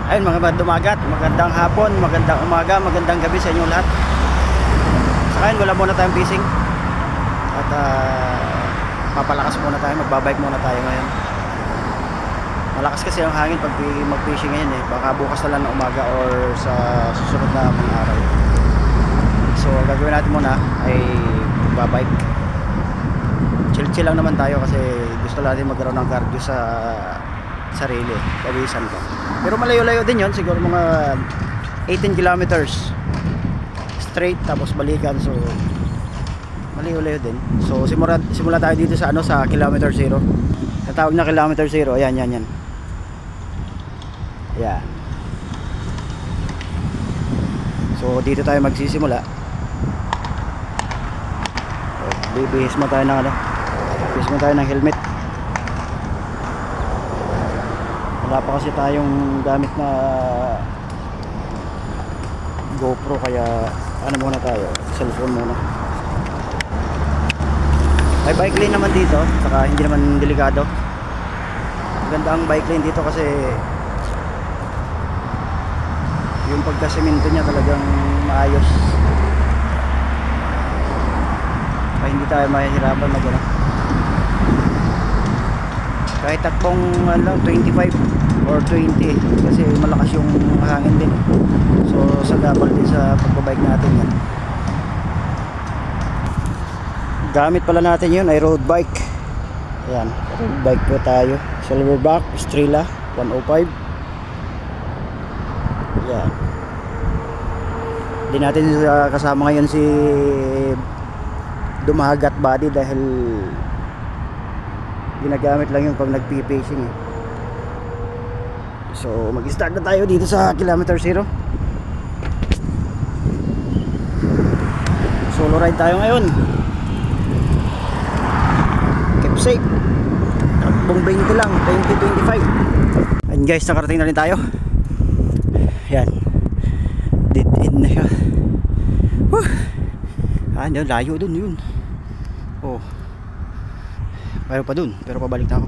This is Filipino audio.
Ayun mga dumagat, magandang hapon, magandang umaga, magandang gabi sa inyo lahat. Sa ngayon wala muna tayong fishing. At papalakas muna tayo, magbabike muna tayo ngayon. Malakas kasi ang hangin pag mag-fishing ngayon eh. Baka bukas na lang na umaga or sa susunod na mga araw. So gagawin natin muna ay magbabike. Chill-chill lang naman tayo kasi gusto natin magkaroon ng cardio sa sarili, pawisan ko. Pero malayo-layo din yon, siguro mga 18 kilometers straight tapos balikan, so malayo-layo din. So simula tayo dito sa sa kilometer 0. Natawag na kilometer 0. Ayan, yan. Ayan. So dito tayo magsisimula. Bibihis mo tayo ng bibihis mo tayo ng helmet. Wala pa kasi tayong gamit na GoPro, kaya muna tayo, cellphone muna. May bike lane naman dito, saka hindi naman delikado. Maganda ang bike lane dito kasi yung pagkasemento niya talagang maayos, kaya hindi tayo mahihirapan na gano'n. Kahit takbong 25 or 20 kasi malakas yung hangin din. So sagabal din sa pagbabike natin yan. Gamit pala natin yun ay road bike. Ayan, road bike po tayo. Silverback Strela 105. Ayan. Hindi natin kasama ngayon si Dumagat Body dahil ginagamit lang yung pag nagpi-fishing eh. So mag-start na tayo dito sa kilometer 0. Solo ride tayo ngayon. Keep safe. Takbong 20 lang, 20-25. And guys, nakarating na rin tayo. Yan, dead end na siya. Layo dun yun. Oh, mayroon pa dun, pero pabalik na ako.